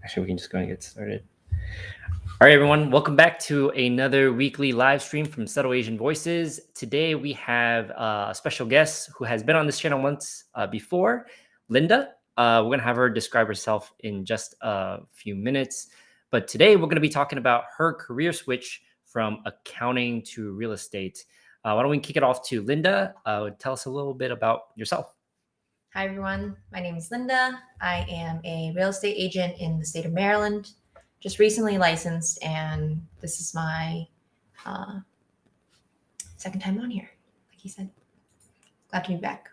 Actually, we can just go and get started. All right, everyone. Welcome back to another weekly live stream from Subtle Asian Voices. Today, we have a special guest who has been on this channel once before, Lynda. We're going to have her describe herself in just a few minutes. But today, we're going to be talking about her career switch from accounting to real estate. Why don't we kick it off to Lynda? Tell us a little bit about yourself. Hi, everyone. My name is Lynda. I am a real estate agent in the state of Maryland, just recently licensed, and this is my second time on here, like he said. Glad to be back.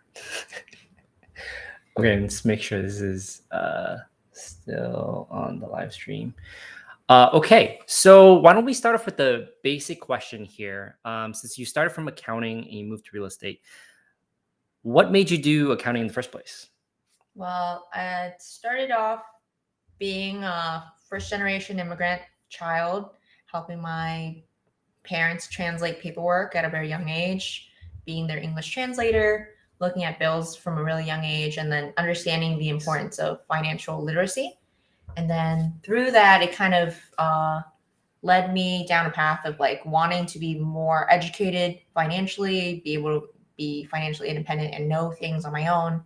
Okay, let's make sure this is still on the live stream. Okay, so why don't we start off with the basic question here? Since you started from accounting and you moved to real estate, what made you do accounting in the first place? Well, I started off being a first-generation immigrant child, helping my parents translate paperwork at a very young age, being their English translator, looking at bills from a really young age, and then understanding the importance of financial literacy. And then through that, it kind of led me down a path of like wanting to be more educated financially, be able to be financially independent and know things on my own.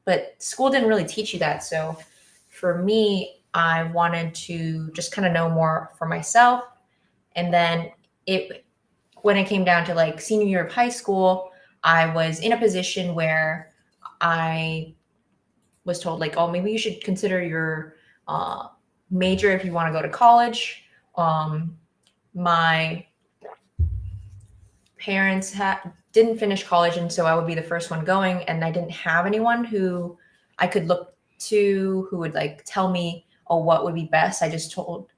But school didn't really teach you that. So for me, I wanted to just kind of know more for myself. And then when it came down to like senior year of high school, I was in a position where I was told like, oh, maybe you should consider your major if you want to go to college. My parents didn't finish college, and so I would be the first one going, and I didn't have anyone who I could look to who would like tell me, oh, what would be best. I just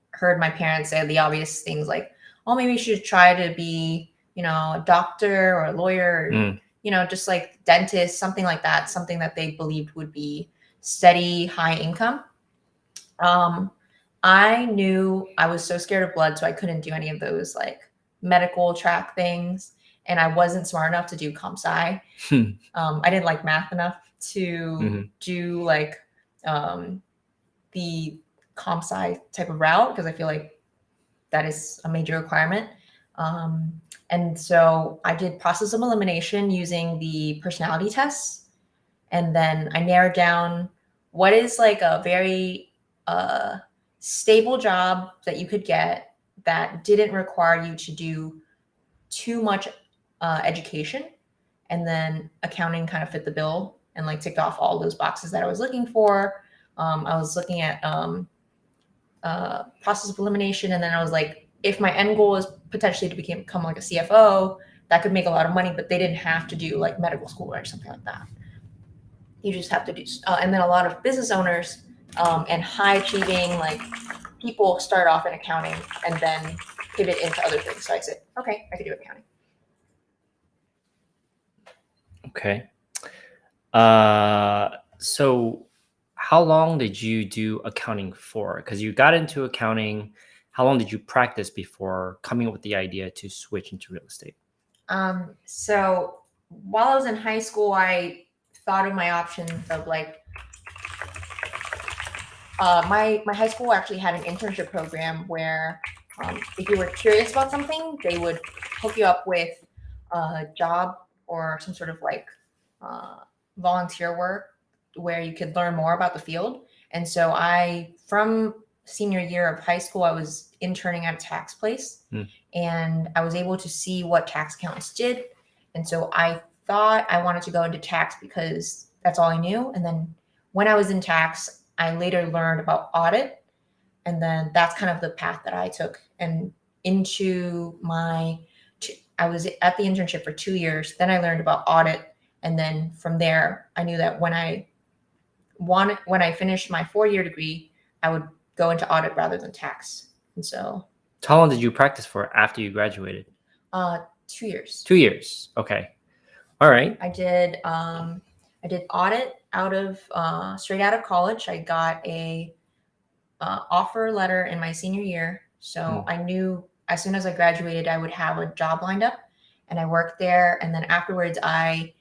heard my parents say the obvious things like, oh, maybe you should try to be, a doctor or a lawyer, or, just like dentist, something like that, something that they believed would be steady, high income. I knew I was so scared of blood, so I couldn't do any of those like medical track things. And I wasn't smart enough to do comp sci. I didn't like math enough to do like the comp sci type of route because I feel like that is a major requirement. And so I did process of elimination using the personality tests. And then I narrowed down what is like a very stable job that you could get that didn't require you to do too much education. And then accounting kind of fit the bill and like ticked off all those boxes that I was looking for. I was looking at process of elimination. And then I was like, if my end goal is potentially to become like a CFO, that could make a lot of money, but they didn't have to do like medical school or something like that. You just have to do, and then a lot of business owners and high achieving like people start off in accounting and then pivot into other things. So I said, okay, I could do accounting. Okay. So how long did you do accounting for? Because you got into accounting, how long did you practice before coming up with the idea to switch into real estate? So while I was in high school, I thought of my options of like, my high school actually had an internship program where if you were curious about something, they would hook you up with a job or some sort of like volunteer work where you could learn more about the field. And so from senior year of high school, I was interning at a tax place and I was able to see what tax accountants did. And so I thought I wanted to go into tax because that's all I knew. And then when I was in tax, I later learned about audit. And then that's kind of the path that I took. And I was at the internship for 2 years. Then I learned about audit. And then from there, I knew that when I finished my 4-year degree, I would go into audit rather than tax. And so how long did you practice for after you graduated? 2 years. 2 years. Okay. All right. I did audit straight out of college. I got a offer letter in my senior year. So I knew as soon as I graduated, I would have a job lined up, and I worked there. And then afterwards, a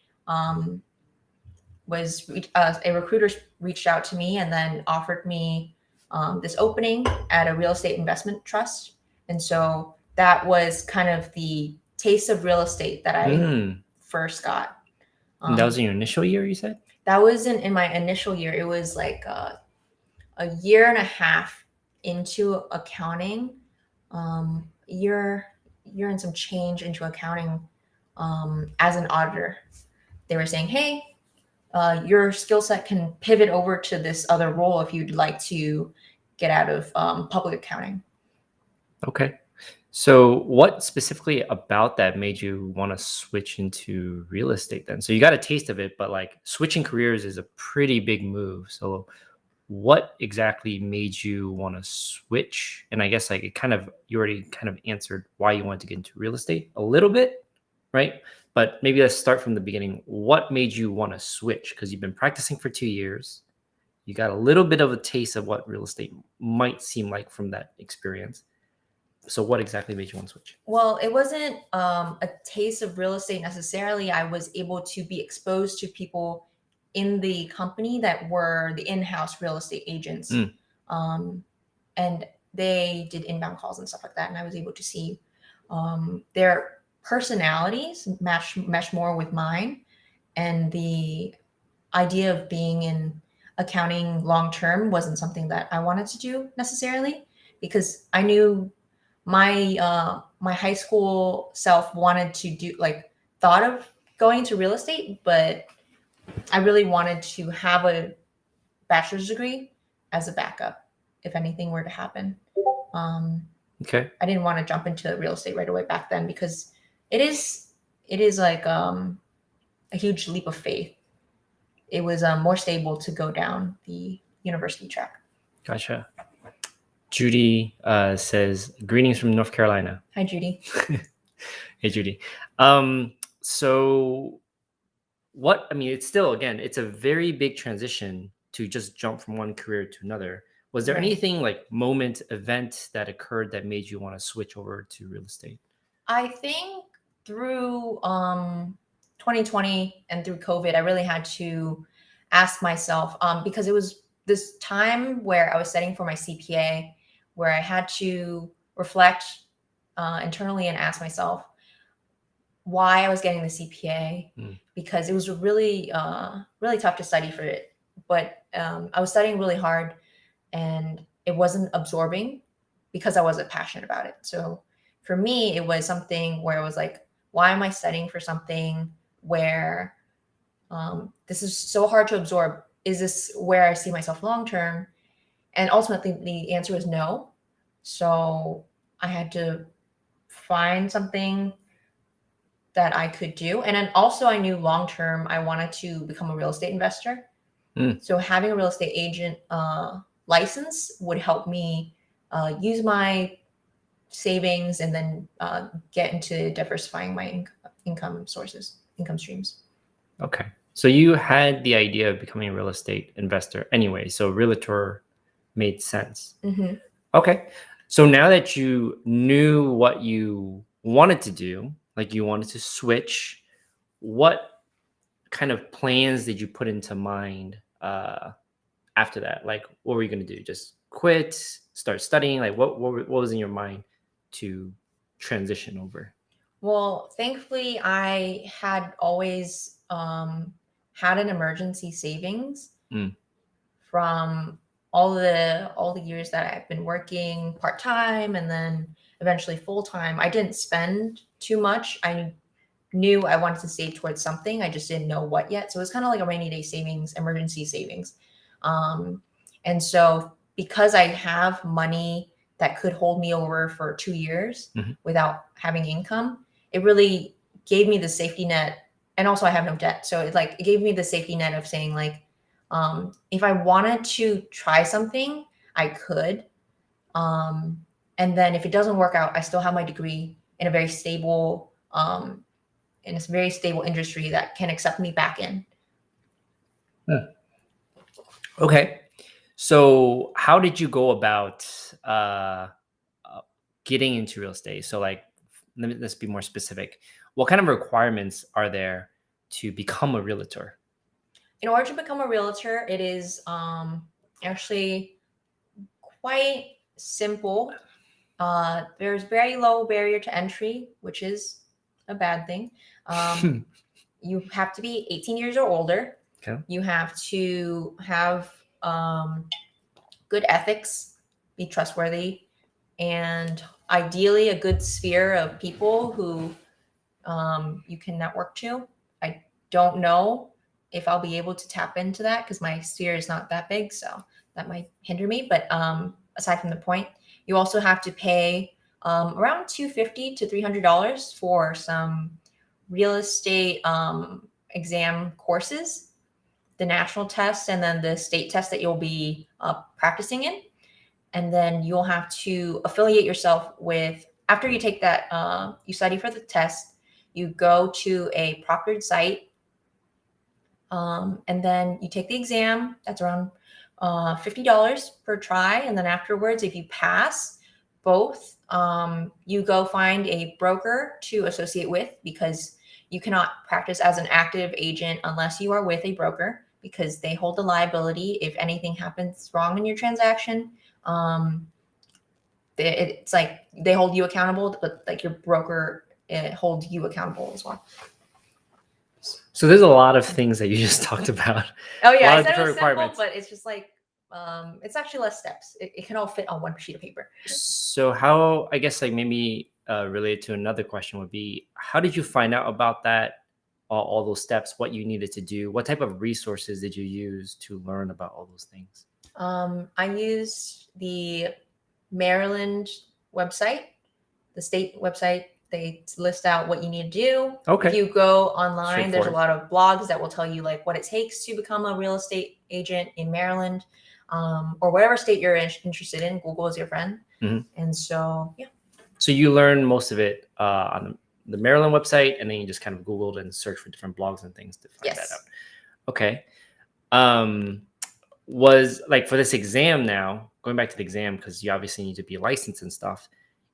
recruiter reached out to me and then offered me this opening at a real estate investment trust. And so that was kind of the taste of real estate that I first got. And that was in your initial year, you said? That was in my initial year. It was like a year and a half into accounting, year and some change into accounting as an auditor. They were saying, hey, your skill set can pivot over to this other role if you'd like to get out of public accounting. Okay. So what specifically about that made you want to switch into real estate then? So you got a taste of it, but like switching careers is a pretty big move. So what exactly made you want to switch? And I guess like you already kind of answered why you wanted to get into real estate a little bit, right? But maybe let's start from the beginning. What made you want to switch? Because you've been practicing for 2 years. You got a little bit of a taste of what real estate might seem like from that experience. So what exactly made you want to switch? Well, it wasn't a taste of real estate necessarily. I was able to be exposed to people in the company that were the in-house real estate agents. And they did inbound calls and stuff like that. And I was able to see their personalities mesh more with mine. And the idea of being in accounting long-term wasn't something that I wanted to do necessarily, because I knew my my high school self wanted to thought of going to real estate, but I really wanted to have a bachelor's degree as a backup if anything were to happen. Okay. I didn't want to jump into real estate right away back then, because it is like a huge leap of faith. It was more stable to go down the university track. Gotcha. Judy says, greetings from North Carolina. Hi, Judy. Hey, Judy. So it's still, again, it's a very big transition to just jump from one career to another. Was there anything like event that occurred that made you want to switch over to real estate? I think through 2020 and through COVID, I really had to ask myself, because it was this time where I was studying for my CPA, where I had to reflect internally and ask myself why I was getting the CPA, because it was really tough to study for it. But I was studying really hard and it wasn't absorbing because I wasn't passionate about it. So for me, it was something where I was like, why am I studying for something where this is so hard to absorb? Is this where I see myself long-term? And ultimately the answer was no. So I had to find something that I could do. And then also I knew long-term, I wanted to become a real estate investor. So having a real estate agent license would help me use my savings and then get into diversifying my income streams. Okay. So you had the idea of becoming a real estate investor anyway. So Realtor made sense. Okay. So now that you knew what you wanted to do, like you wanted to switch, what kind of plans did you put into mind after that? Like, what were you going to do? Just quit, start studying? Like, what was in your mind to transition over? Well, thankfully, I had always had an emergency savings from all the years that I've been working part-time and then eventually full-time. I didn't spend too much. I knew I wanted to save towards something. I just didn't know what yet. So it was kind of like a rainy day savings, emergency savings. And so because I have money that could hold me over for 2 years without having income, it really gave me the safety net. And also I have no debt. So it gave me the safety net of saying like, if I wanted to try something, I could. And then if it doesn't work out, I still have my degree in a very stable, industry that can accept me back in. Okay. So how did you go about getting into real estate? So like, let's be more specific. What kind of requirements are there to become a realtor? In order to become a realtor, it is actually quite simple. There's very low barrier to entry, which is a bad thing. You have to be 18 years or older. Okay. You have to have good ethics, be trustworthy, and ideally a good sphere of people who you can network to. I don't know if I'll be able to tap into that because my sphere is not that big, so that might hinder me. But aside from the point, you also have to pay around $250 to $300 for some real estate exam courses, the national test, and then the state test that you'll be practicing in. And then you'll have to affiliate yourself with, after you take that, you study for the test, you go to a proctored site, and then you take the exam. That's around $50 per try. And then afterwards, if you pass both, you go find a broker to associate with, because you cannot practice as an active agent unless you are with a broker, because they hold the liability if anything happens wrong in your transaction. It's like they hold you accountable, but like your broker holds you accountable as well. So there's a lot of things that you just talked about. Oh yeah, A lot I of said it different was simple, requirements. but it's just like it's actually less steps. It can all fit on one sheet of paper. So how, I guess, like maybe related to another question would be, how did you find out about that, all those steps, what you needed to do? What type of resources did you use to learn about all those things? I used the Maryland website, the state website. They list out what you need to do. Okay. If you go online, there's a Straightforward. lot of blogs that will tell you like what it takes to become a real estate agent in Maryland, or whatever state you're interested in. Google is your friend. And so, yeah. So you learned most of it on the Maryland website, and then you just kind of Googled and searched for different blogs and things to find that out. Okay. Was like for this exam now, going back to the exam, because you obviously need to be licensed and stuff.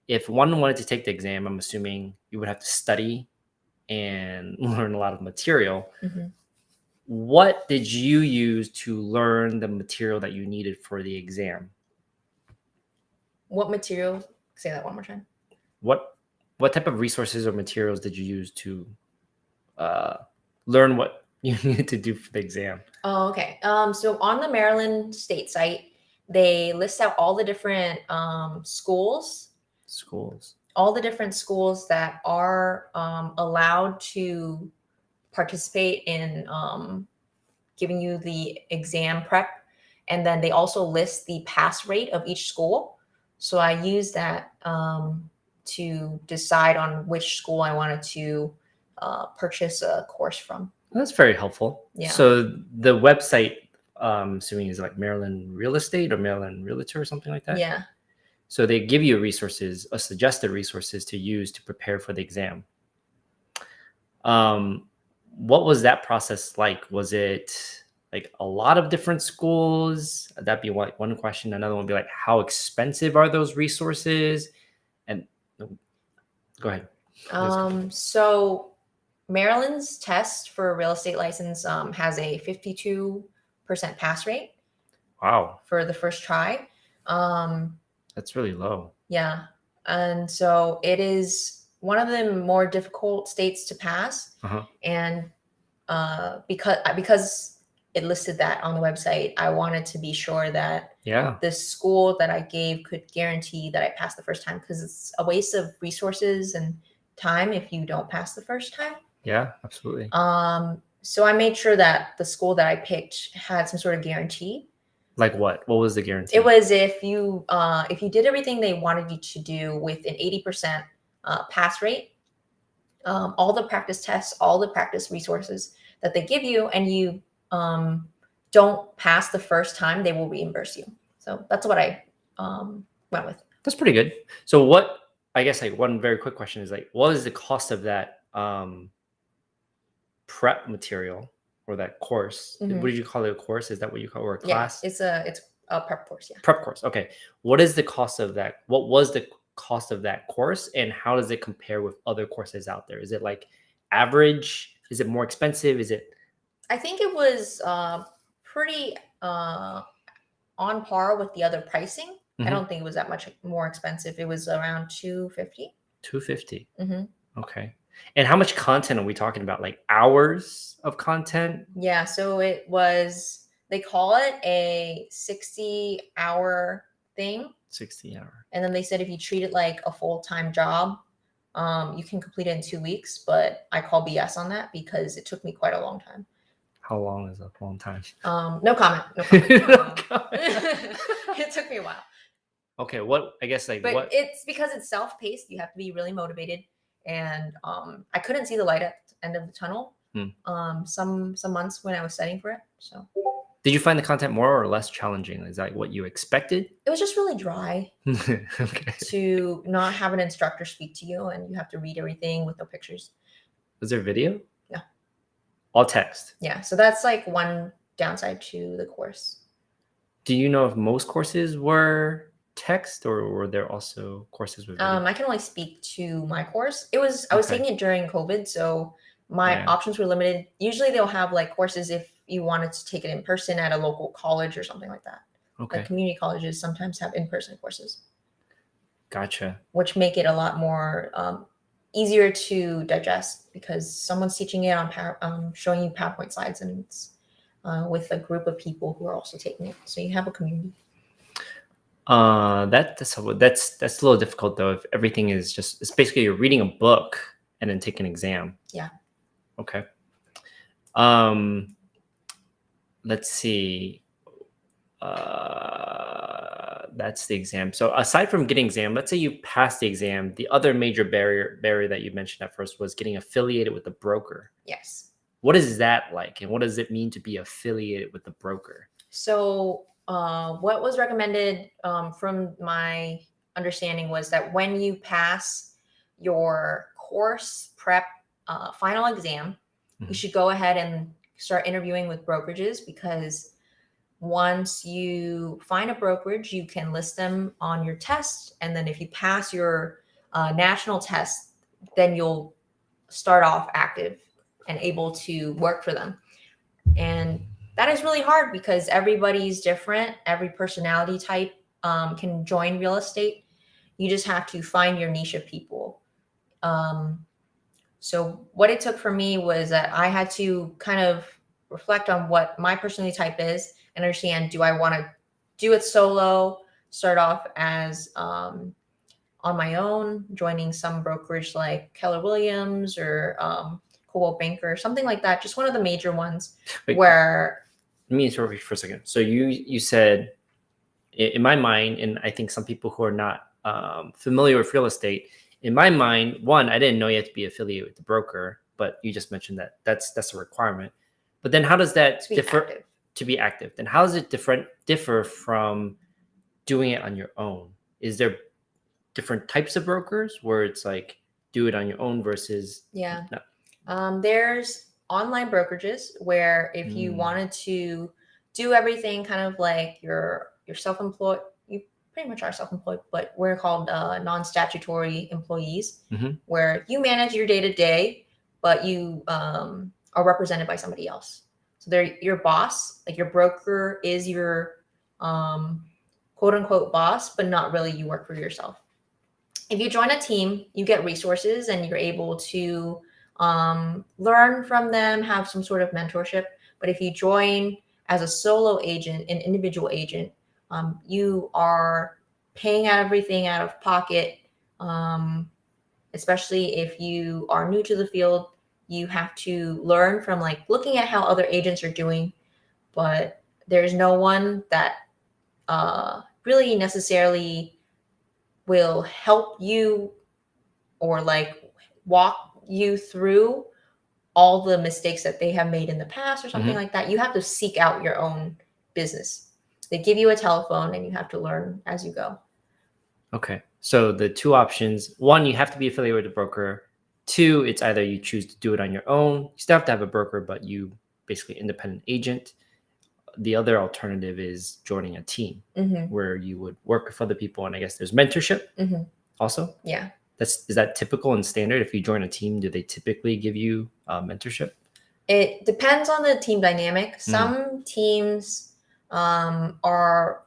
If one wanted to take the exam, I'm assuming you would have to study and learn a lot of material. What did you use to learn the material that you needed for the exam? What material? Say that one more time. What type of resources or materials did you use to learn what you needed to do for the exam? Oh, okay. So on the Maryland state site, they list out all the different schools, all the different schools that are allowed to participate in giving you the exam prep. And then they also list the pass rate of each school. So I used that to decide on which school I wanted to purchase a course from. That's very helpful. Yeah. So the website, assuming is like Maryland Real Estate or Maryland Realtor or something like that? Yeah. So they give you resources, suggested resources to use to prepare for the exam. What was that process like? Was it like a lot of different schools? That'd be one question. Another one would be like, how expensive are those resources? And go ahead. So Maryland's test for a real estate license has a 52% pass rate. Wow. For the first try. That's really low. Yeah. And so it is one of the more difficult states to pass. And because it listed that on the website, I wanted to be sure that the school that I gave could guarantee that I passed the first time, because it's a waste of resources and time if you don't pass the first time. Yeah, absolutely. So I made sure that the school that I picked had some sort of guarantee. Like what? What was the guarantee? It was if you did everything they wanted you to do with an 80% pass rate, all the practice tests, all the practice resources that they give you, and you don't pass the first time, they will reimburse you. So that's what I went with. That's pretty good. So what, I guess like one very quick question is like, what is the cost of that prep material or that course? What did you call it? A course? Is that what you call it? Or a class? Yeah, it's a prep course. Yeah. Prep course. Okay. What is the cost of that? What was the cost of that course, and how does it compare with other courses out there? Is it like average? Is it more expensive? Is it? I think it was pretty on par with the other pricing. I don't think it was that much more expensive. It was around $250. $250. Mm-hmm. Okay. And how much content are we talking about? Like hours of content? Yeah, so it was, they call it a 60-hour thing. 60 hour. And then they said if you treat it like a full-time job, you can complete it in 2 weeks. But I call BS on that because it took me quite a long time. How long is a long time? No comment. No comment. No comment. It took me a while. Okay, what I guess like But what it's because it's self-paced. You have to be really motivated. And I couldn't see the light at the end of the tunnel. Some months when I was studying for it. So did you find the content more or less challenging? Is that what you expected? it was just really dry. Okay. To not have an instructor speak to you and you have to read everything with no pictures. Was there video? No. All text. Yeah, so that's like one downside to the course. Do you know if most courses were text or were there also courses with video? I can only speak to my course. I was taking it during COVID, so my options were limited. Usually they'll have like courses if you wanted to take it in person at a local college or something like that. Okay. Like community colleges sometimes have in-person courses. Gotcha. Which make it a lot more easier to digest because someone's teaching it on showing you PowerPoint slides, and it's with a group of people who are also taking it. So you have a community. That's a little difficult though. If everything is it's basically you're reading a book and then take an exam. Yeah. Okay. Let's see. That's the exam. So aside from getting exam, let's say you pass the exam, the other major barrier that you mentioned at first was getting affiliated with a broker. Yes. What is that like? And what does it mean to be affiliated with the broker? So what was recommended from my understanding was that when you pass your course prep final exam, you should go ahead and start interviewing with brokerages, because once you find a brokerage, you can list them on your test. And then if you pass your national test, then you'll start off active and able to work for them. And that is really hard because everybody's different. Every personality type can join real estate. You just have to find your niche of people. So what it took for me was that I had to kind of reflect on what my personality type is and understand, do I want to do it solo, start off as on my own, joining some brokerage like Keller Williams or Coldwell Banker, something like that. Just one of the major ones. Wait, where. Let me interrupt you for a second. So you said, in my mind, and I think some people who are not familiar with real estate, in my mind, one, I didn't know you had to be affiliated with the broker, but you just mentioned that that's a requirement. But then how does that differ to be active? Then how does it differ from doing it on your own? Is there different types of brokers where it's like do it on your own versus there's online brokerages where if you wanted to do everything kind of like you're self-employed, you pretty much are self-employed, but we're called non-statutory employees, where you manage your day-to-day, but you are represented by somebody else. So they're your boss, like your broker is your quote unquote boss, but not really. You work for yourself. If you join a team, you get resources and you're able to learn from them, have some sort of mentorship. But if you join as a solo agent, an individual agent, you are paying out everything out of pocket. Especially if you are new to the field, you have to learn from like looking at how other agents are doing, but there's no one that really necessarily will help you or like walk you through all the mistakes that they have made in the past or something like that. You have to seek out your own business. They give you a telephone and you have to learn as you go. Okay. So the two options, one, you have to be affiliated with a broker. Two, it's either you choose to do it on your own. You still have to have a broker, but you basically independent agent. The other alternative is joining a team where you would work with other people. And I guess there's mentorship also. Yeah. Is that typical and standard? If you join a team, do they typically give you mentorship? It depends on the team dynamic. Some teams are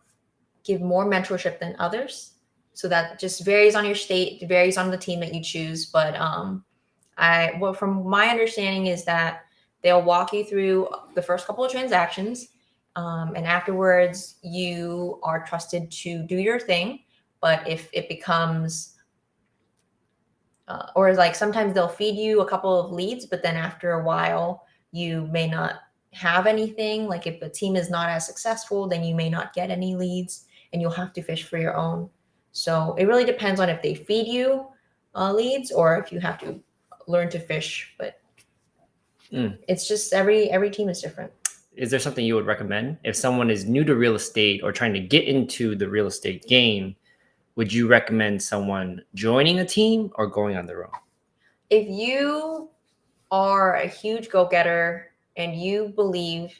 give more mentorship than others. So that just varies on your state, it varies on the team that you choose. But from my understanding is that they'll walk you through the first couple of transactions, and afterwards you are trusted to do your thing. But if it becomes, or like sometimes they'll feed you a couple of leads, but then after a while you may not have anything. Like if the team is not as successful, then you may not get any leads and you'll have to fish for your own. So it really depends on if they feed you leads or if you have to learn to fish. But it's just every team is different. Is there something you would recommend if someone is new to real estate or trying to get into the real estate game? Would you recommend someone joining a team or going on their own? If you are a huge go-getter and you believe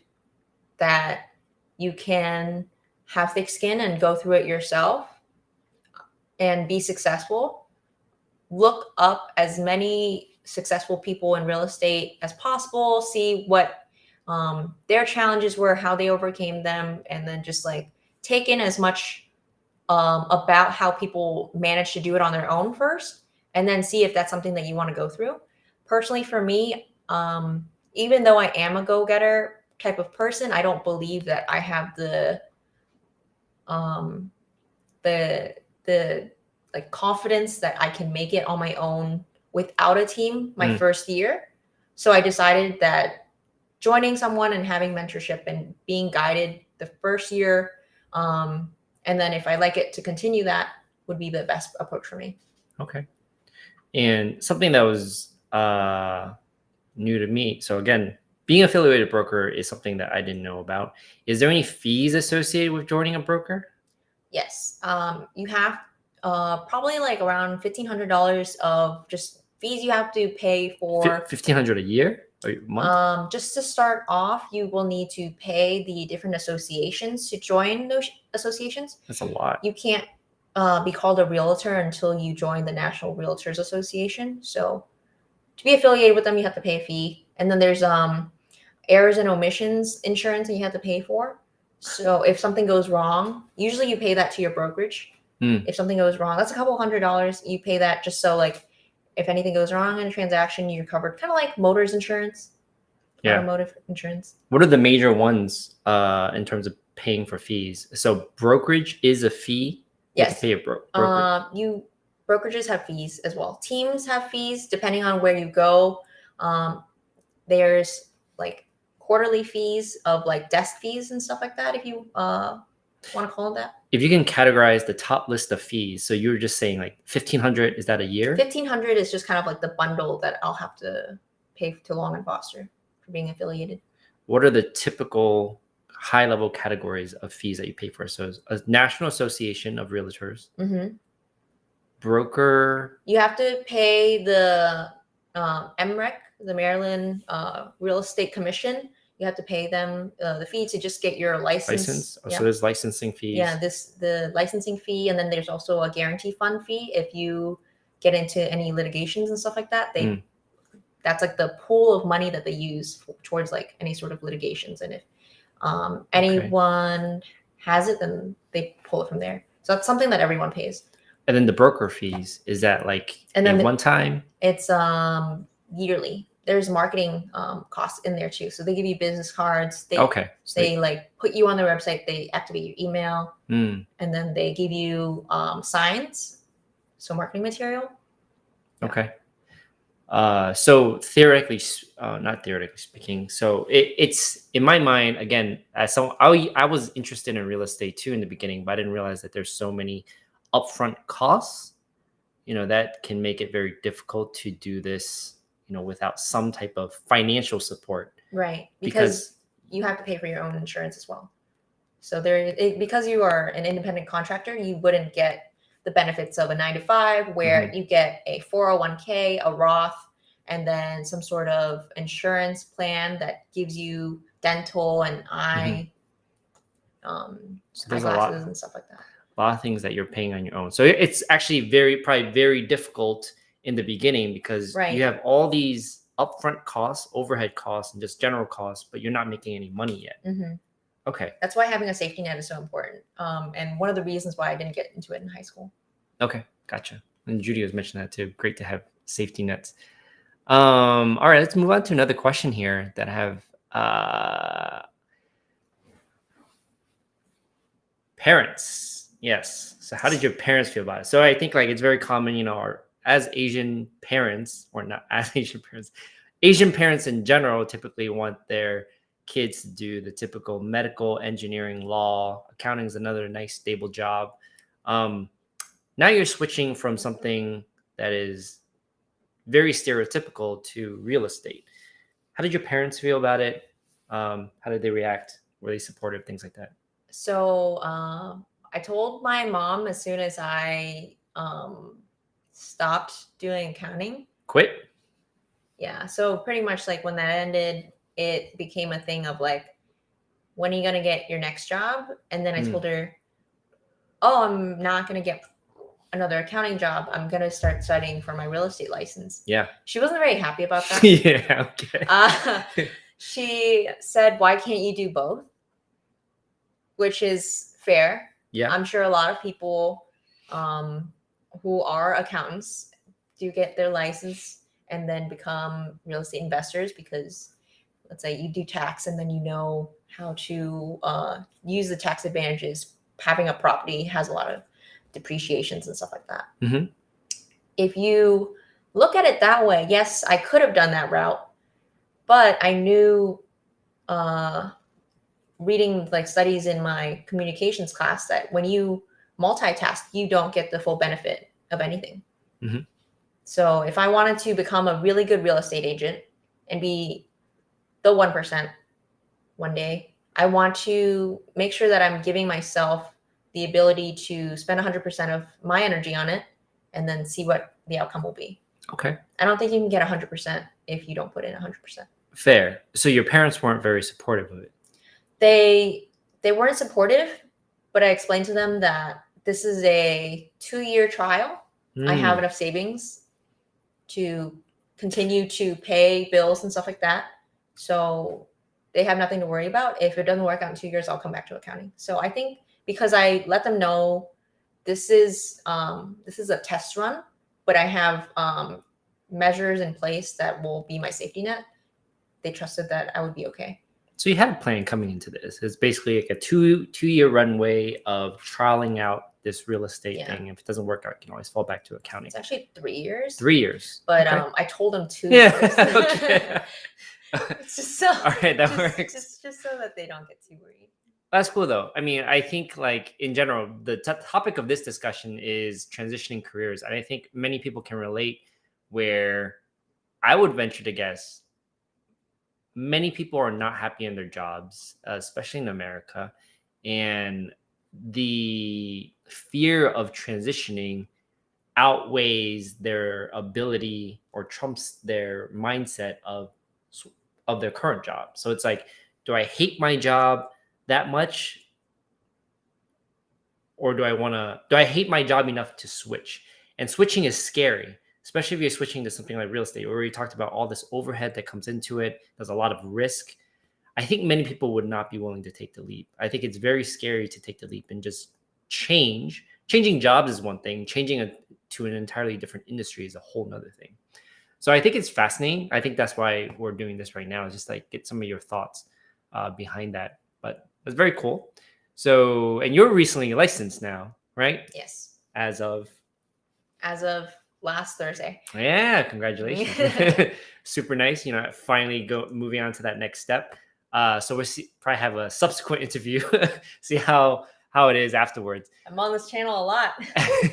that you can have thick skin and go through it yourself and be successful, look up as many successful people in real estate as possible, see what their challenges were, how they overcame them, and then just like take in as much about how people manage to do it on their own first, and then see if that's something that you want to go through. Personally, for me, even though I am a go-getter type of person, I don't believe that I have the like confidence that I can make it on my own without a team my first year. So I decided that joining someone and having mentorship and being guided the first year, and then if I like it to continue, that would be the best approach for me. Okay. And something that was new to me. So again, being an affiliated broker is something that I didn't know about. Is there any fees associated with joining a broker? Yes. You have probably like around $1,500 of just fees you have to pay for. $1,500 a year or a month? Just to start off, you will need to pay the different associations to join those associations. That's a lot. You can't be called a realtor until you join the National Realtors Association. So to be affiliated with them, you have to pay a fee. And then there's errors and omissions insurance that you have to pay for. So if something goes wrong, usually you pay that to your brokerage. If something goes wrong, that's a couple $100. You pay that just so like if anything goes wrong in a transaction, you're covered. Kind of like motors insurance, automotive insurance. What are the major ones in terms of paying for fees? So brokerage is a fee. Yes. You have to pay a brokerage. Brokerages have fees as well. Teams have fees depending on where you go. There's like quarterly fees of like desk fees and stuff like that, if you want to call it that. If you can categorize the top list of fees, so you were just saying like $1,500, is that a year? $1,500 is just kind of like the bundle that I'll have to pay to Long and Foster for being affiliated. What are the typical high-level categories of fees that you pay for? So a National Association of Realtors, broker. You have to pay the MREC, the Maryland Real Estate Commission. You have to pay them the fee to just get your license. So there's licensing fees. Yeah, the licensing fee, and then there's also a guarantee fund fee if you get into any litigations and stuff like that. That's like the pool of money that they use towards like any sort of litigations, and if anyone has it, then they pull it from there. So that's something that everyone pays. And then the broker fees, is that like one time? It's yearly. There's marketing costs in there too. So they give you business cards. They like put you on their website. They activate your email, and then they give you signs, so marketing material. Okay. So theoretically, not theoretically speaking, so it's in my mind, again, as someone, I was interested in real estate too in the beginning, but I didn't realize that there's so many upfront costs, that can make it very difficult to do this, without some type of financial support. Right. Because you have to pay for your own insurance as well. So because you are an independent contractor, you wouldn't get the benefits of a 9-to-5 where you get a 401k, a Roth, and then some sort of insurance plan that gives you dental and eye so there's eyeglasses and stuff like that. A lot of things that you're paying on your own. So it's actually probably very difficult in the beginning because you have all these upfront costs, overhead costs, and just general costs, but you're not making any money yet. Okay. That's why having a safety net is so important. And one of the reasons why I didn't get into it in high school. Okay, gotcha. And Judy was mentioning that too. Great to have safety nets. All right, let's move on to another question here that I have. Parents. Yes. So how did your parents feel about it? So I think like it's very common, as Asian parents, or not as Asian parents in general typically want their kids to do the typical medical, engineering, law. Accounting is another nice stable job. Now you're switching from something that is very stereotypical to real estate. How did your parents feel about it? How did they react? Were they supportive? Things like that. So I told my mom as soon as I stopped doing accounting. Quit? Yeah. So pretty much like when that ended, it became a thing of like, when are you going to get your next job? And then I told her, oh, I'm not going to get another accounting job. I'm going to start studying for my real estate license. Yeah. She wasn't very happy about that. Yeah. Okay. She said, why can't you do both? Which is fair. Yeah. I'm sure a lot of people who are accountants do get their license and then become real estate investors because, let's say, you do tax and then you know how to use the tax advantages. Having a property has a lot of depreciations and stuff like that. Mm-hmm. If you look at it that way, yes, I could have done that route, but I knew reading like studies in my communications class that when you multitask, you don't get the full benefit of anything. Mm-hmm. So if I wanted to become a really good real estate agent and be the 1% one day, I want to make sure that I'm giving myself the ability to spend 100% of my energy on it and then see what the outcome will be. Okay. I don't think you can get 100% if you don't put in 100%. Fair. So your parents weren't very supportive of it. They weren't supportive, but I explained to them that this is a 2-year trial. I have enough savings to continue to pay bills and stuff like that. So they have nothing to worry about. If it doesn't work out in 2 years, I'll come back to accounting. So I think because I let them know this is a test run, but I have measures in place that will be my safety net, they trusted that I would be okay. So you had a plan coming into this. It's basically like a two-year runway of trialing out this real estate thing. If it doesn't work out, you can always fall back to accounting. It's actually 3 years. 3 years. But okay. I told them 2 years. Okay. It's just so. All right, that works. Just so that they don't get too worried. That's cool though. I mean, I think like in general, the topic of this discussion is transitioning careers. And I think many people can relate where I would venture to guess many people are not happy in their jobs, especially in America. And the fear of transitioning outweighs their ability or trumps their mindset of their current job. So it's like, do I hate my job that much? Or do I hate my job enough to switch? And switching is scary, especially if you're switching to something like real estate. We already talked about all this overhead that comes into it. There's a lot of risk. I think many people would not be willing to take the leap. I think it's very scary to take the leap and just change. Changing jobs is one thing. Changing to an entirely different industry is a whole nother thing. So I think it's fascinating. I think that's why we're doing this right now, is just like get some of your thoughts behind that. But it's very cool. So, and you're recently licensed now, right? Yes. As of last Thursday. Yeah, congratulations. Super nice. Finally moving on to that next step. So we'll probably have a subsequent interview, see how it is afterwards. I'm on this channel a lot.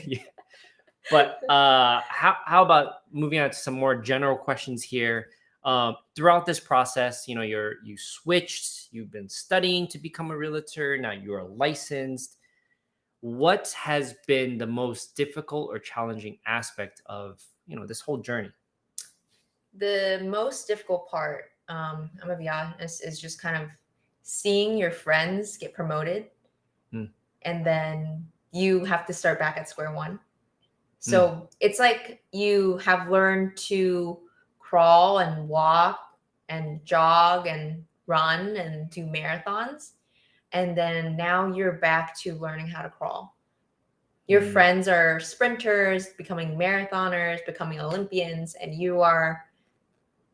Yeah. But how about moving on to some more general questions here? Throughout this process, you switched, you've been studying to become a realtor. Now you're licensed. What has been the most difficult or challenging aspect of, this whole journey? The most difficult part, I'm gonna be honest, is just kind of seeing your friends get promoted, and then you have to start back at square one. So it's like you have learned to crawl and walk and jog and run and do marathons, and then now you're back to learning how to crawl. Your friends are sprinters, becoming marathoners, becoming Olympians, and you are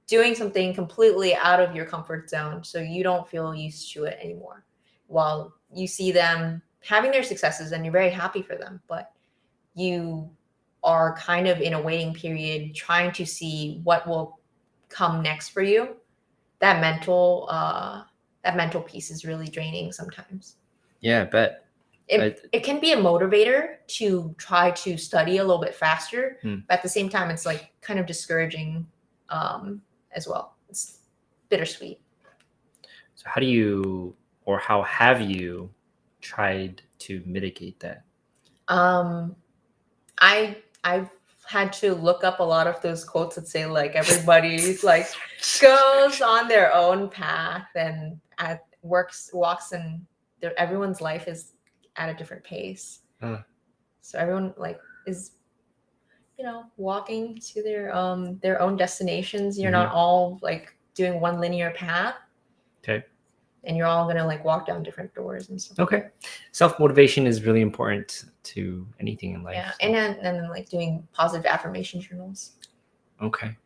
doing something completely out of your comfort zone, so you don't feel used to it anymore. While you see them having their successes and you're very happy for them, but you are kind of in a waiting period trying to see what will come next for you. That mental piece is really draining sometimes. Yeah, I bet. It can be a motivator to try to study a little bit faster, but at the same time, it's like kind of discouraging as well. It's bittersweet. So how have you tried to mitigate that? I've had to look up a lot of those quotes that say like everybody like goes on their own path and walks and everyone's life is at a different pace. So everyone like is walking to their own destinations. You're not all like doing one linear path. Okay. And you're all gonna like walk down different doors and stuff. Okay. Self-motivation is really important to anything in life. Yeah, so. and then like doing positive affirmation journals. Okay.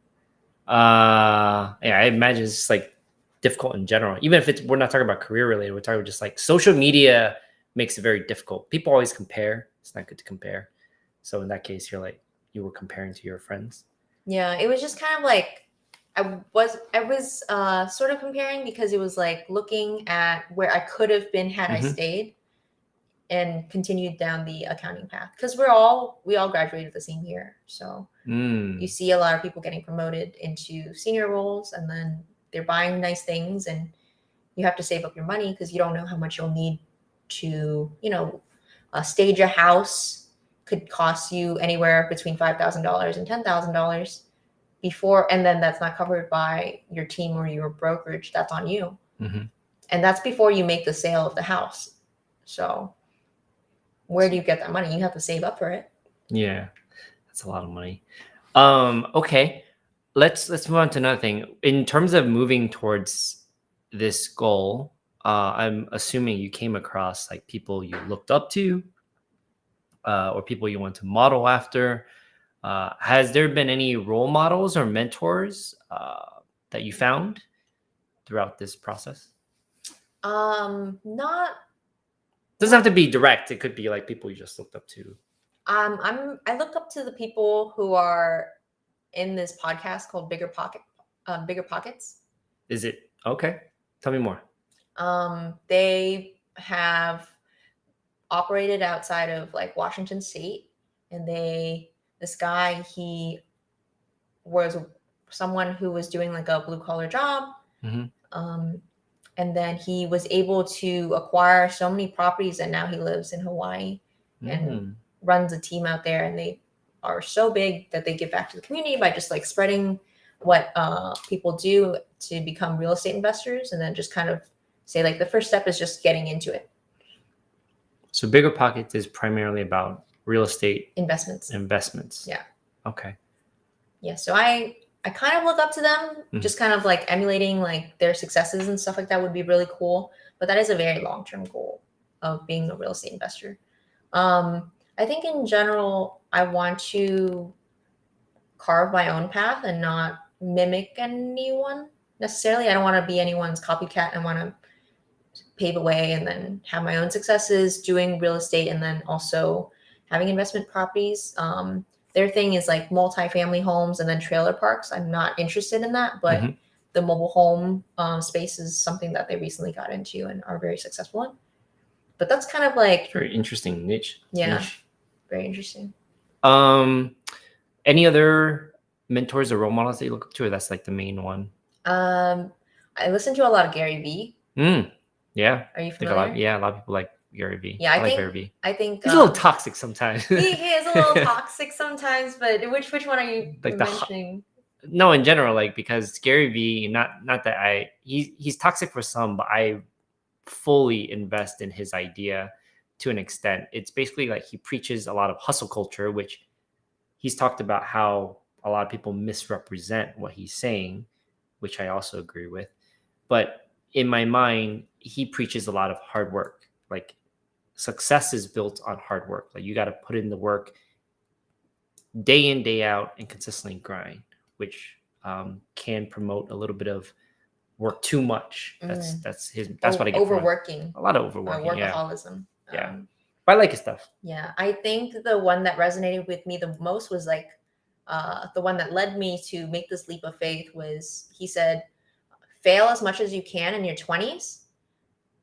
Yeah, I imagine it's like difficult in general. Even if we're not talking about career related, we're talking about just like social media makes it very difficult. People always compare. It's not good to compare. So in that case, you were comparing to your friends. Yeah, it was just kind of like I was sort of comparing because it was like looking at where I could have been had I stayed and continued down the accounting path, because we all graduated the same year. So you see a lot of people getting promoted into senior roles, and then they're buying nice things, and you have to save up your money because you don't know how much you'll need to, stage a house. Could cost you anywhere between $5,000 and $10,000 before, and then that's not covered by your team or your brokerage. That's on you. And that's before you make the sale of the house. So where do you get that money? You have to save up for it. Yeah, that's a lot of money. Okay, let's move on to another thing. In terms of moving towards this goal, I'm assuming you came across like people you looked up to, or people you want to model after. Has there been any role models or mentors that you found throughout this process? Not. Doesn't have to be direct. It could be like people you just looked up to. I look up to the people who are in this podcast called Bigger Pockets. Is it okay? Tell me more. They have operated outside of like Washington State, and this guy, he was someone who was doing like a blue collar job. And then he was able to acquire so many properties, and now he lives in Hawaii and runs a team out there, and they are so big that they give back to the community by just like spreading what people do to become real estate investors, and then just kind of say like the first step is just getting into it. So Bigger Pockets is primarily about real estate investments. Yeah. Okay. Yeah. So I kind of look up to them, just kind of like emulating like their successes and stuff like that would be really cool. But that is a very long-term goal of being a real estate investor. I think in general, I want to carve my own path and not mimic anyone necessarily. I don't want to be anyone's copycat. I want to pave a way and then have my own successes doing real estate, and then also having investment properties. Their thing is like multifamily homes and then trailer parks. I'm not interested in that, but the mobile home space is something that they recently got into and are very successful in. But that's kind of like very interesting niche. Yeah, very interesting. Any other mentors or role models that you look up to, or that's like the main one? I listen to a lot of Gary Vee. Yeah. Are you familiar? A lot of people like Gary Vee. Yeah, I think Gary Vee. I think he's a little toxic sometimes. he is a little toxic sometimes, but which one are you like mentioning? No, in general, like because Gary Vee, not that he's toxic for some, but I fully invest in his idea to an extent. It's basically like he preaches a lot of hustle culture, which he's talked about how a lot of people misrepresent what he's saying, which I also agree with. But in my mind, he preaches a lot of hard work. Like success is built on hard work. Like you got to put in the work day in, day out, and consistently grind, which can promote a little bit of work too much. That's what I get from overworking. A lot of overworking. Workaholism. Yeah. But I like his stuff. Yeah. I think the one that resonated with me the most was like the one that led me to make this leap of faith was he said, fail as much as you can in your 20s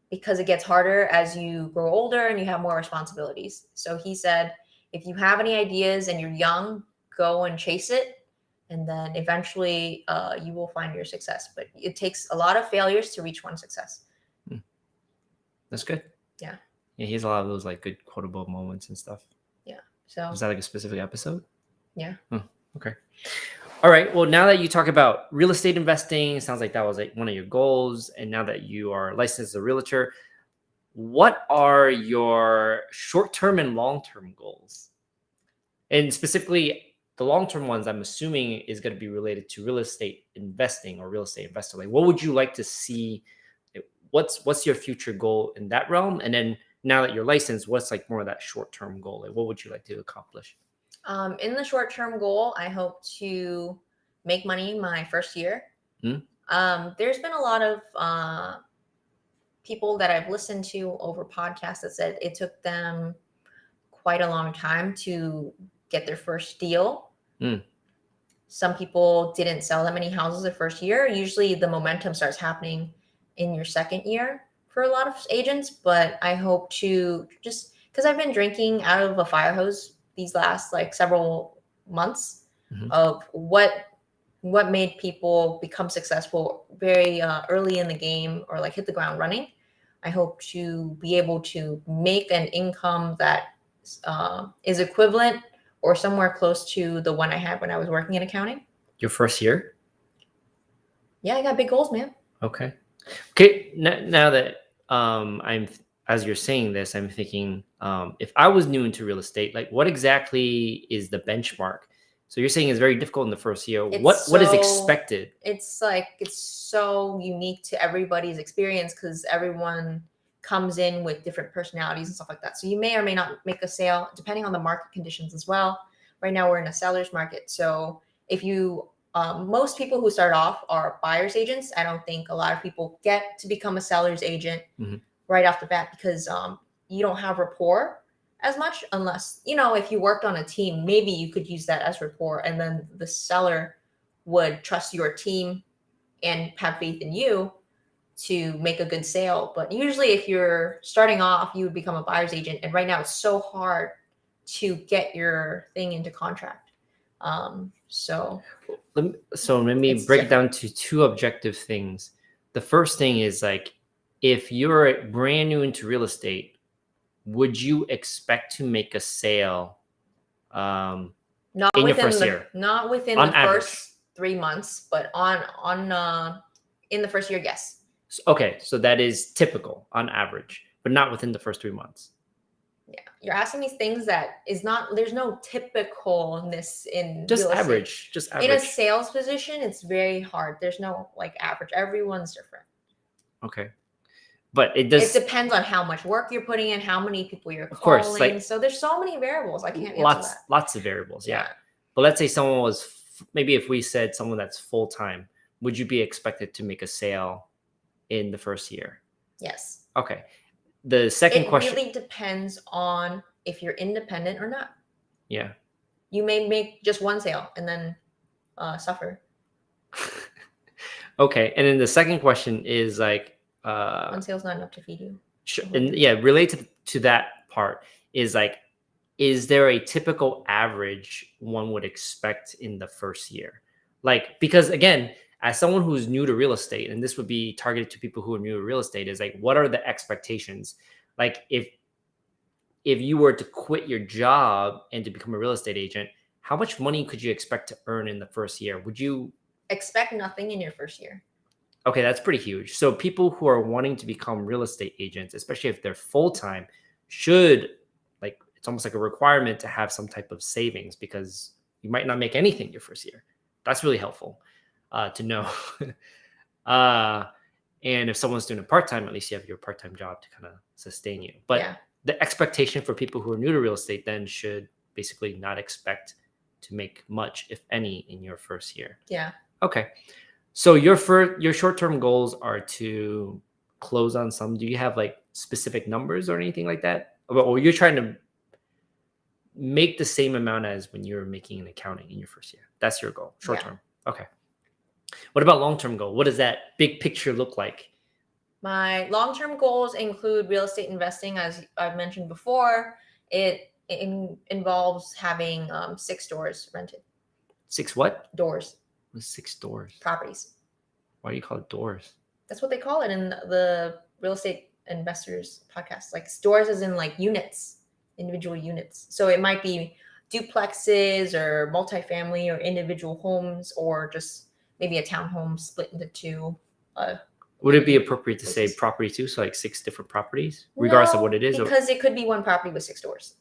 because it gets harder as you grow older and you have more responsibilities. So he said, if you have any ideas and you're young, go and chase it. And then eventually you will find your success. But it takes a lot of failures to reach one success. That's good. Yeah. Yeah, he has a lot of those like good quotable moments and stuff. Yeah. So was that like a specific episode? Yeah. Oh, okay. All right. Well, now that you talk about real estate investing, it sounds like that was like one of your goals. And now that you are licensed as a realtor, what are your short-term and long-term goals? And specifically, the long-term ones, I'm assuming, is going to be related to real estate investing or real estate investor. Like, what would you like to see? What's your future goal in that realm? And then now that you're licensed, what's like more of that short-term goal? Like, what would you like to accomplish? In the short-term goal, I hope to make money my first year. There's been a lot of people that I've listened to over podcasts that said it took them quite a long time to get their first deal. Some people didn't sell that many houses their first year. Usually the momentum starts happening in your second year for a lot of agents, but I hope to just, because I've been drinking out of a fire hose these last like several months of what made people become successful very early in the game or like hit the ground running. I hope to be able to make an income that is equivalent or somewhere close to the one I had when I was working in accounting. Your first year? Yeah, I got big goals, man. Okay. Now that as you're saying this, I'm thinking, if I was new into real estate, like what exactly is the benchmark? So you're saying it's very difficult in the first year. What is expected? It's so unique to everybody's experience because everyone comes in with different personalities and stuff like that. So you may or may not make a sale depending on the market conditions as well. Right now we're in a seller's market. So if you, most people who start off are buyer's agents. I don't think a lot of people get to become a seller's agent right off the bat because you don't have rapport as much unless, if you worked on a team, maybe you could use that as rapport and then the seller would trust your team and have faith in you to make a good sale. But usually if you're starting off, you would become a buyer's agent. And right now it's so hard to get your thing into contract. So let me break it down to two objective things. The first thing is like, if you're brand new into real estate, would you expect to make a sale in your first year? Not within the first 3 months, but in the first year, yes. Okay, so that is typical on average, but not within the first 3 months. Yeah, you're asking me things that is not. There's no typicalness in just real average. estate. Just average. In a sales position, it's very hard. There's no like average. Everyone's different. Okay. But it depends on how much work you're putting in, how many people you're calling. Of course, so there's so many variables. I can't answer that. Lots of variables, yeah. But let's say someone was, maybe if we said someone that's full-time, would you be expected to make a sale in the first year? Yes. Okay. The second question. It really depends on if you're independent or not. Yeah. You may make just one sale and then suffer. Okay. And then the second question is like, one sale's not enough to feed you. Sure. And yeah, related to that part is like, is there a typical average one would expect in the first year? Like, because again, as someone who's new to real estate, and this would be targeted to people who are new to real estate, is like, what are the expectations? Like if you were to quit your job and to become a real estate agent, how much money could you expect to earn in the first year? Would you expect nothing in your first year? Okay, that's pretty huge. So people who are wanting to become real estate agents, especially if they're full-time, should, like, it's almost like a requirement to have some type of savings because you might not make anything your first year. That's really helpful to know. And if someone's doing it part-time, at least you have your part-time job to kind of sustain you. But the expectation for people who are new to real estate then should basically not expect to make much, if any, in your first year. Yeah. Okay. So your short-term goals are to close on some. Do you have like specific numbers or anything like that? Or you're trying to make the same amount as when you're making an accounting in your first year? That's your goal, short-term. Okay. What about long-term goal? What does that big picture look like? My long-term goals include real estate investing, as I've mentioned before. It involves having 6 doors rented. 6 what? Doors. What's 6 doors? Properties. Why do you call it doors? That's what they call it in the real estate investors podcast. Like doors as in like units, individual units. So it might be duplexes or multifamily or individual homes, or just maybe a townhome split into 2. Would it be appropriate to say property too? So like 6 different properties, regardless of what it is? Because it could be one property with 6 doors.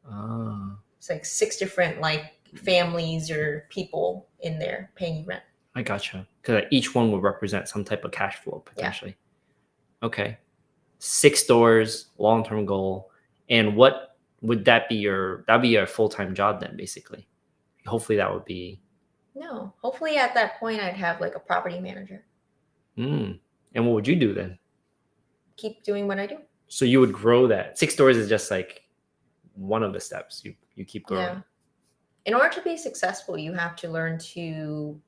Oh. It's like 6 different like families or people in there paying you rent. I gotcha. Because each one would represent some type of cash flow potentially. Yeah. Okay. 6 doors, long-term goal. And what would that be that'd be your full-time job then, basically? Hopefully that would be. No. Hopefully at that point I'd have like a property manager. And what would you do then? Keep doing what I do. So you would grow that. 6 doors is just like one of the steps. You keep growing. Yeah. In order to be successful, you have to learn to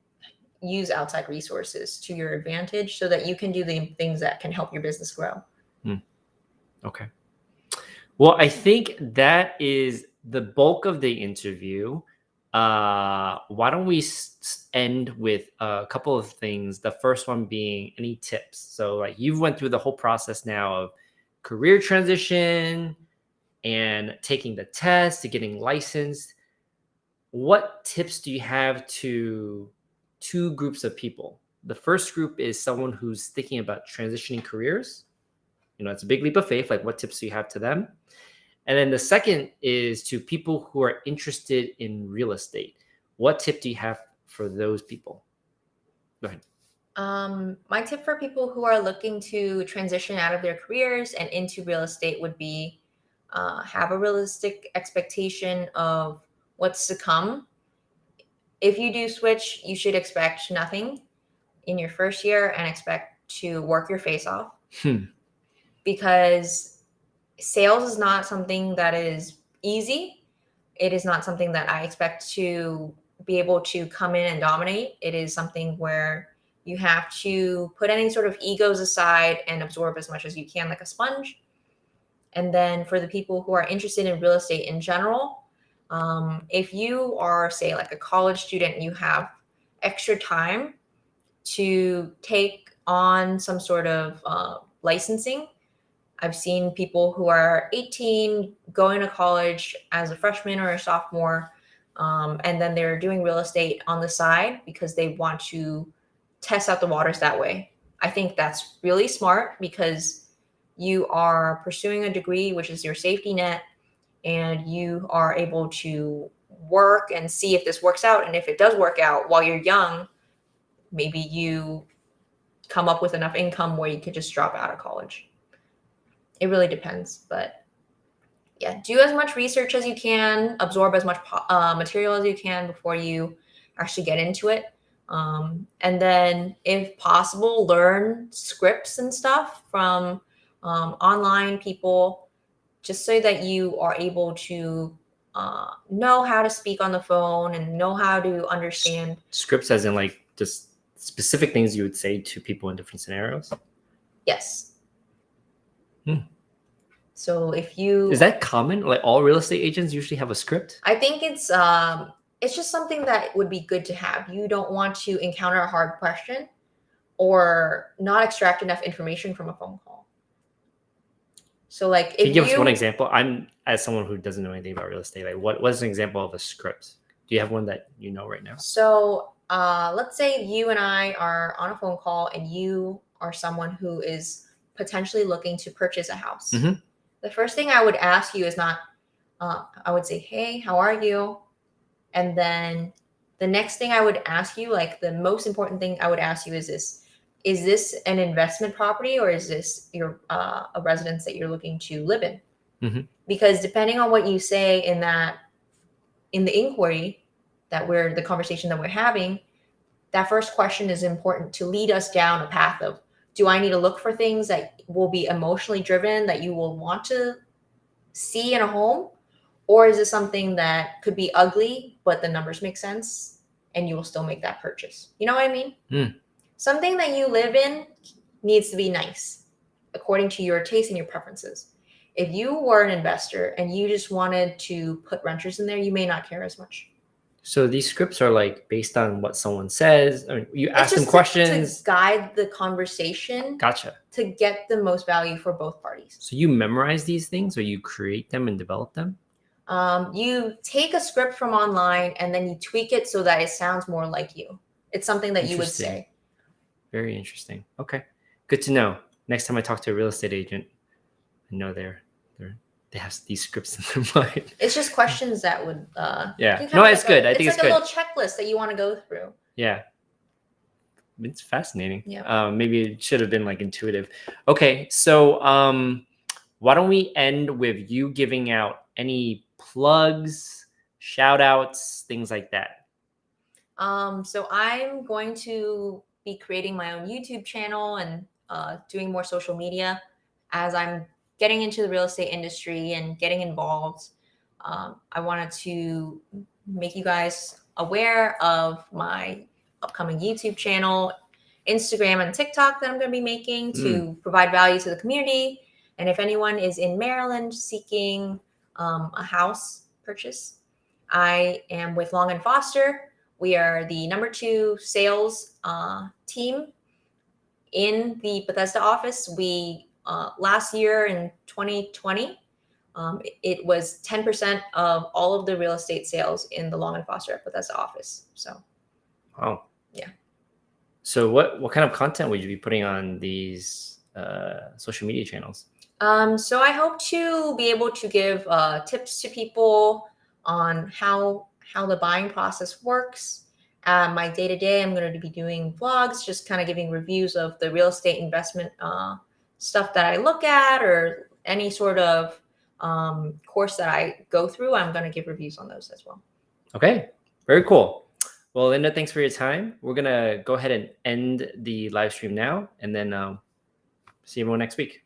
use outside resources to your advantage so that you can do the things that can help your business grow. Okay. Well, I think that is the bulk of the interview. Why don't we end with a couple of things? The first one being any tips. So like you've went through the whole process now of career transition and taking the test to getting licensed. What tips do you have to 2 groups of people? The first group is someone who's thinking about transitioning careers. It's a big leap of faith. Like what tips do you have to them? And then the second is to people who are interested in real estate. What tip do you have for those people? Go ahead. My tip for people who are looking to transition out of their careers and into real estate would be have a realistic expectation of what's to come. If you do switch, you should expect nothing in your first year and expect to work your face off. Because sales is not something that is easy. It is not something that I expect to be able to come in and dominate. It is something where you have to put any sort of egos aside and absorb as much as you can like a sponge. And then for the people who are interested in real estate in general, if you are, say, like a college student and you have extra time to take on some sort of licensing, I've seen people who are 18 going to college as a freshman or a sophomore, and then they're doing real estate on the side because they want to test out the waters that way. I think that's really smart because you are pursuing a degree, which is your safety net, and you are able to work and see if this works out. And if it does work out while you're young, maybe you come up with enough income where you could just drop out of college. It really depends, but yeah, do as much research as you can, absorb as much material as you can before you actually get into it. And then if possible, learn scripts and stuff from online people, just so that you are able to know how to speak on the phone and know how to understand. Scripts as in like just specific things you would say to people in different scenarios? Yes. So if you... Is that common? Like all real estate agents usually have a script? I think it's just something that would be good to have. You don't want to encounter a hard question or not extract enough information from a phone call. So like if Can you give us one example? I'm, as someone who doesn't know anything about real estate, like what's an example of a script? Do you have one that you know right now? So let's say you and I are on a phone call and you are someone who is potentially looking to purchase a house. Mm-hmm. The first thing I would ask you is not, I would say, hey, how are you? And then the next thing I would ask you, like the most important thing I would ask you is this: is this an investment property or is this your a residence that you're looking to live in? Mm-hmm. Because depending on what you say in the inquiry the conversation that we're having, that first question is important to lead us down a path of, do I need to look for things that will be emotionally driven that you will want to see in a home? Or is it something that could be ugly, but the numbers make sense and you will still make that purchase? You know what I mean? Mm. Something that you live in needs to be nice according to your taste and your preferences. If you were an investor and you just wanted to put renters in there, you may not care as much. So these scripts are like based on what someone says, or you It's ask them just questions. to guide the conversation Gotcha. to get the most value for both parties. So you memorize these things, or you create them and develop them? You take a script from online and then you tweak it so that it sounds more like you. It's something that you would Interesting. say. Very interesting. Okay, good to know. Next time I talk to a real estate agent, I know they have these scripts in their mind. It's just questions that would Yeah. you No, have it's good. I think it's it's like a good. little checklist that you want to go through. Yeah. It's fascinating. Yeah. Maybe it should have been like intuitive. Okay, so why don't we end with you giving out any plugs, shout outs, things like that? So I'm going to be creating my own YouTube channel and doing more social media as I'm getting into the real estate industry and getting involved. I wanted to make you guys aware of my upcoming YouTube channel, Instagram, and TikTok that I'm going to be making to provide value to the community. And if anyone is in Maryland seeking a house purchase, I am with Long and Foster. We are the number 2 sales team in the Bethesda office. We last year in 2020, it was 10% of all of the real estate sales in the Long and Foster at Bethesda office. So, Wow. yeah. So what kind of content would you be putting on these social media channels? So I hope to be able to give tips to people on how the buying process works. My day to day, I'm going to be doing vlogs, just kind of giving reviews of the real estate investment stuff that I look at, or any sort of course that I go through. I'm going to give reviews on those as well. Okay, very cool. Well, Lynda, thanks for your time. We're going to go ahead and end the live stream now, and then see everyone next week.